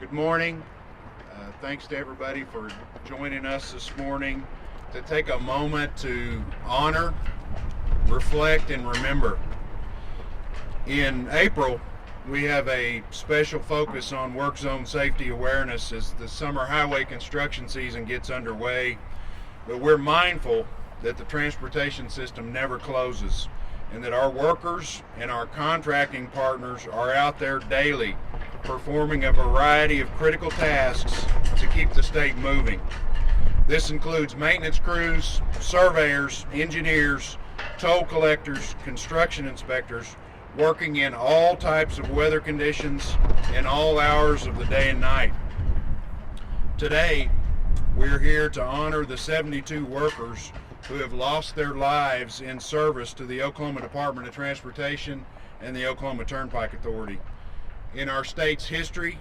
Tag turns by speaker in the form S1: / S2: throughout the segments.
S1: Good morning. Thanks to everybody for joining us this morning to take a moment to honor, reflect, and remember. In April, we have a special focus on work zone safety awareness as the summer highway construction season gets underway. But we're mindful that the transportation system never closes and that our workers and our contracting partners are out there daily performing a variety of critical tasks to keep the state moving. This includes maintenance crews, surveyors, engineers, toll collectors, construction inspectors, working in all types of weather conditions in all hours of the day and night. Today, we're here to honor the 72 workers who have lost their lives in service to the Oklahoma Department of Transportation and the Oklahoma Turnpike Authority. In our state's history,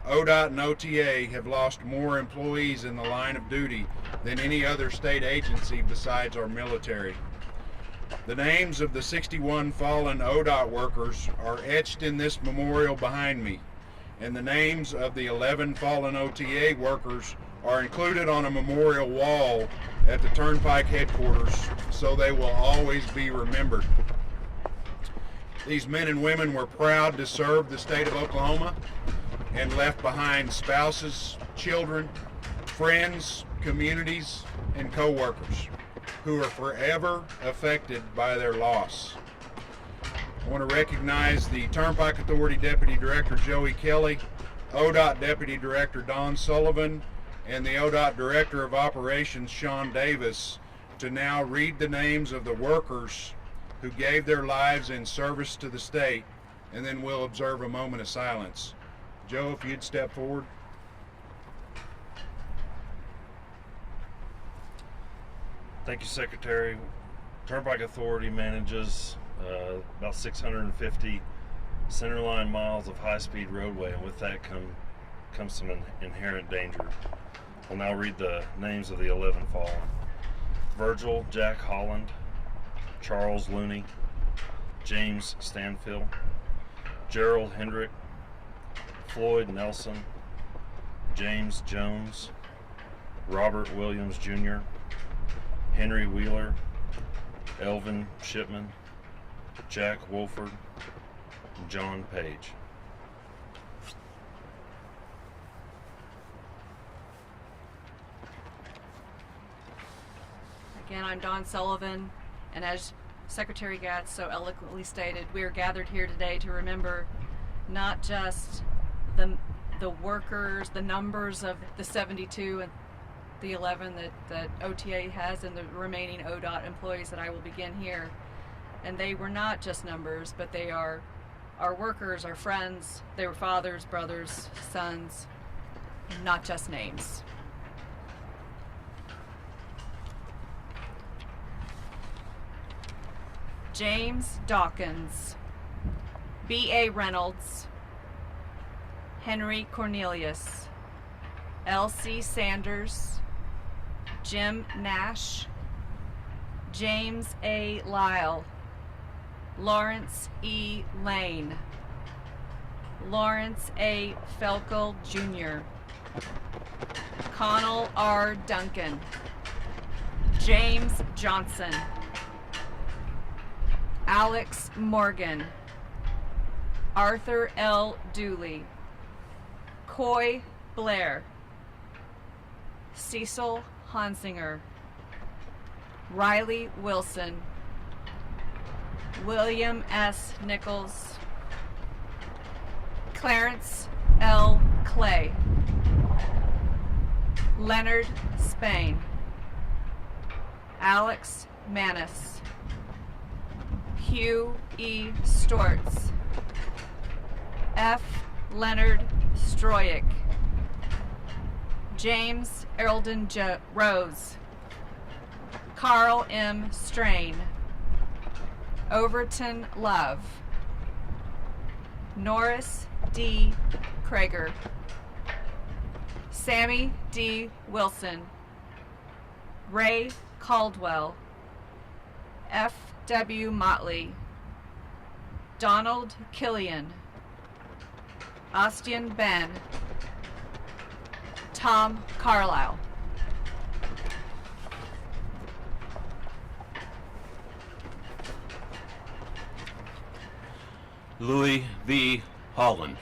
S1: ODOT and OTA have lost more employees in the line of duty than any other state agency besides our military. The names of the 61 fallen ODOT workers are etched in this memorial behind me, and the names of the 11 fallen OTA workers are included on a memorial wall at the Turnpike headquarters, so they will always be remembered. These men and women were proud to serve the state of Oklahoma and left behind spouses, children, friends, communities, and co-workers who are forever affected by their loss. I want to recognize the Turnpike Authority Deputy Director Joey Kelly, ODOT Deputy Director Don Sullivan, and the ODOT Director of Operations Sean Davis to now read the names of the workers who gave their lives in service to the state, and then we'll observe a moment of silence. Joe, if you'd step forward.
S2: Thank you, Secretary. Turnpike Authority manages about 650 centerline miles of high-speed roadway, and with that comes some inherent danger. I'll now read the names of the 11 fallen. Virgil Jack Holland, Charles Looney, James Stanfield, Gerald Hendrick, Floyd Nelson, James Jones, Robert Williams Jr., Henry Wheeler, Elvin Shipman, Jack Wolford, and John Page.
S3: Again, I'm Don Sullivan, and as Secretary Gatz so eloquently stated, we are gathered here today to remember not just the workers, the numbers of the 72 and the 11 that OTA has, and the remaining ODOT employees that I will begin here. And they were not just numbers, but they are our workers, our friends. They were fathers, brothers, sons, not just names. James Dawkins, B.A. Reynolds, Henry Cornelius, L.C. Sanders, Jim Nash, James A. Lyle, Lawrence E. Lane, Lawrence A. Felkel Jr., Connell R. Duncan, James Johnson, Alex Morgan, Arthur L. Dooley, Coy Blair, Cecil Hansinger, Riley Wilson, William S. Nichols, Clarence L. Clay, Leonard Spain, Alex Manis, Hugh E. Stortz, F. Leonard Stroyek, James Earldon Rose, Carl M. Strain, Overton Love, Norris D. Krager, Sammy D. Wilson, Ray Caldwell, F. W. Motley, Donald Killian, Austin Ben, Tom Carlisle.
S4: Louis V. Holland.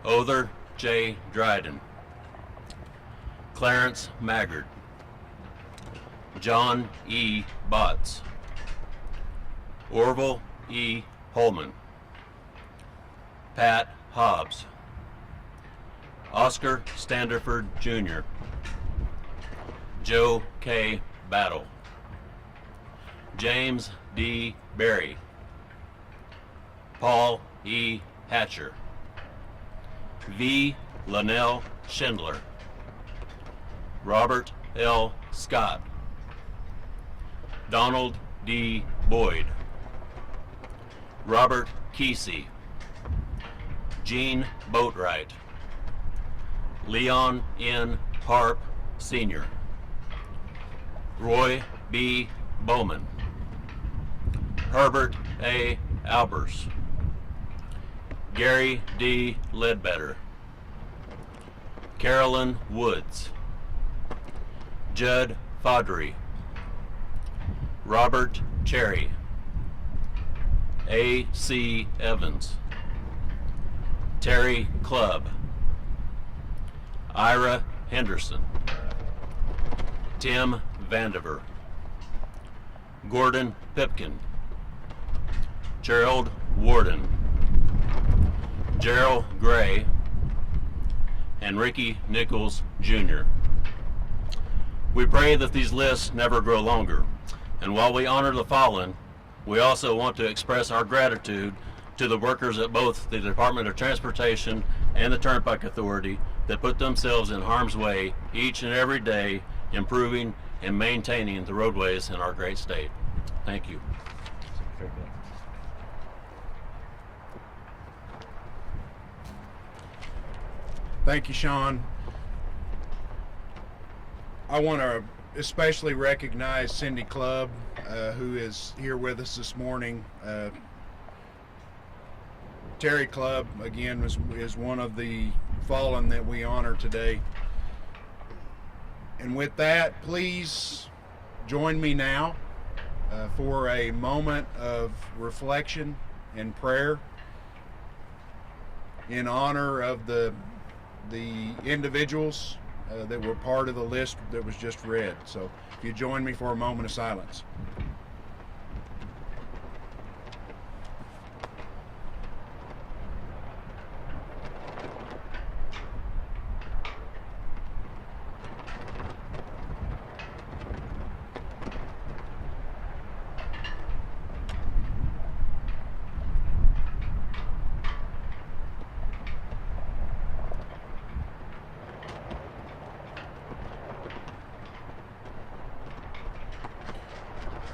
S4: Other J. Dryden. Clarence Maggard. John E. Botts. Orville E. Holman. Pat Hobbs. Oscar Standiford Jr. Joe K. Battle. James D. Berry. Paul E. Hatcher. V. Linnell Schindler. Robert L. Scott. Donald D. Boyd. Robert Kesey. Gene Boatwright. Leon N. Harp Sr. Roy B. Bowman. Herbert A. Albers. Gary D. Ledbetter. Carolyn Woods. Judd Fodry. Robert Cherry. A. C. Evans. Terry Clubb. Ira Henderson. Tim Vandiver. Gordon Pipkin. Gerald Warden. Gerald Gray. And Ricky Nichols Jr. We pray that these lists never grow longer. And while we honor the fallen, we also want to express our gratitude to the workers at both the Department of Transportation and the Turnpike Authority that put themselves in harm's way each and every day, improving and maintaining the roadways in our great state. Thank you.
S1: Thank you, Sean. I want to especially recognize Cindy Clubb, who is here with us this morning. Terry Clubb, again, is one of the fallen that we honor today. And with that, please join me now for a moment of reflection and prayer in honor of the individuals that were part of the list that was just read. So if you join me for a moment of silence.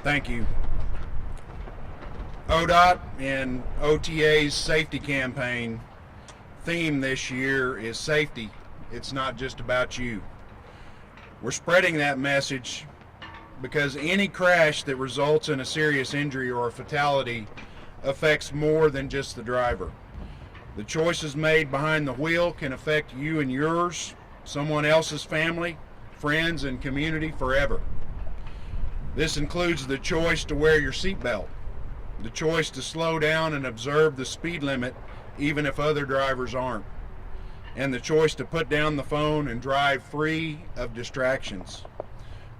S1: Thank you. ODOT and OTA's safety campaign theme this year is safety. It's not just about you. We're spreading that message because any crash that results in a serious injury or a fatality affects more than just the driver. The choices made behind the wheel can affect you and yours, someone else's family, friends, and community forever. This includes the choice to wear your seatbelt, the choice to slow down and observe the speed limit even if other drivers aren't, and the choice to put down the phone and drive free of distractions.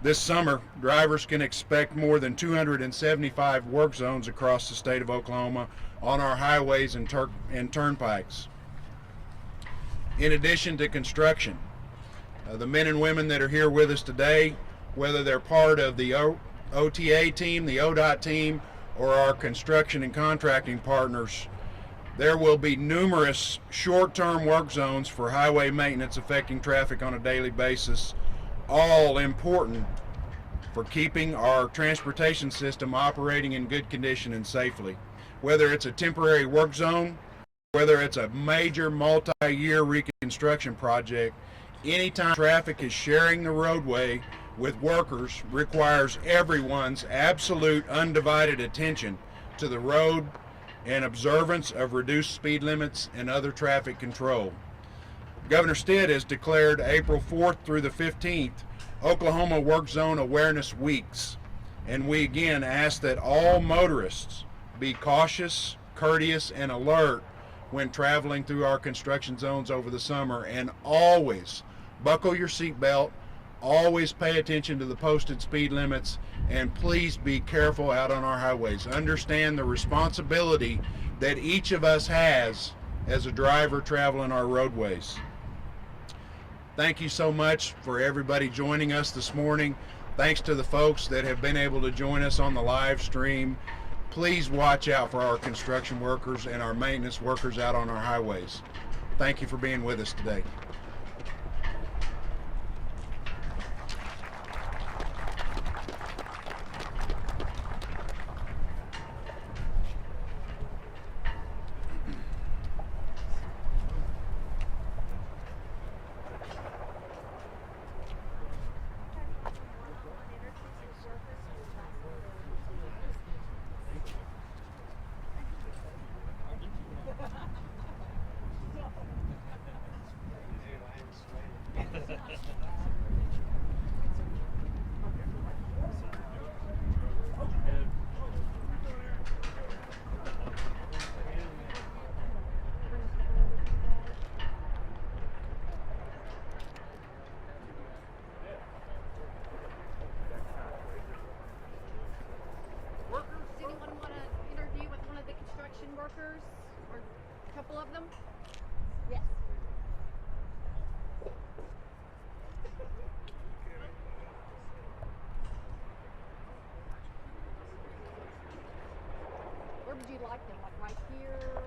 S1: This summer, drivers can expect more than 275 work zones across the state of Oklahoma on our highways and turnpikes. In addition to construction, the men and women that are here with us today, whether they're part of the OTA team, the ODOT team, or our construction and contracting partners, there will be numerous short-term work zones for highway maintenance affecting traffic on a daily basis, all important for keeping our transportation system operating in good condition and safely. Whether it's a temporary work zone, whether it's a major multi-year reconstruction project, anytime traffic is sharing the roadway with workers requires everyone's absolute undivided attention to the road and observance of reduced speed limits and other traffic control. Governor Stitt has declared April 4th through the 15th Oklahoma Work Zone Awareness Weeks. And we again ask that all motorists be cautious, courteous, and alert when traveling through our construction zones over the summer, and always buckle your seatbelt, always pay attention to the posted speed limits, and please be careful out on our highways. Understand the responsibility that each of us has as a driver traveling our roadways. Thank you so much for everybody joining us this morning. Thanks to the folks that have been able to join us on the live stream. Please watch out for our construction workers and our maintenance workers out on our highways. Thank you for being with us today.
S5: Does anyone want to interview with one of the construction workers or a couple of them? Yes. Where would you like them? Like right here?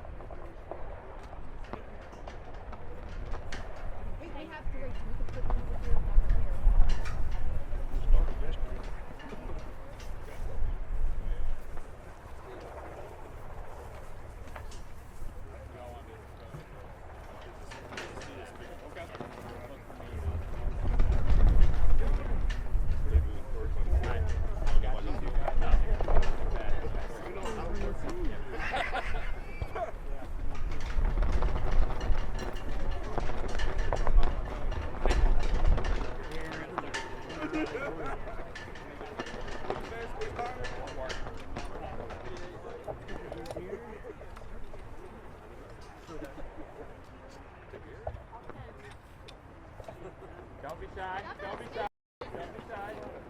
S5: We have three. We can put them over here and over here.
S6: Don't be shy. Don't be shy. Don't be shy.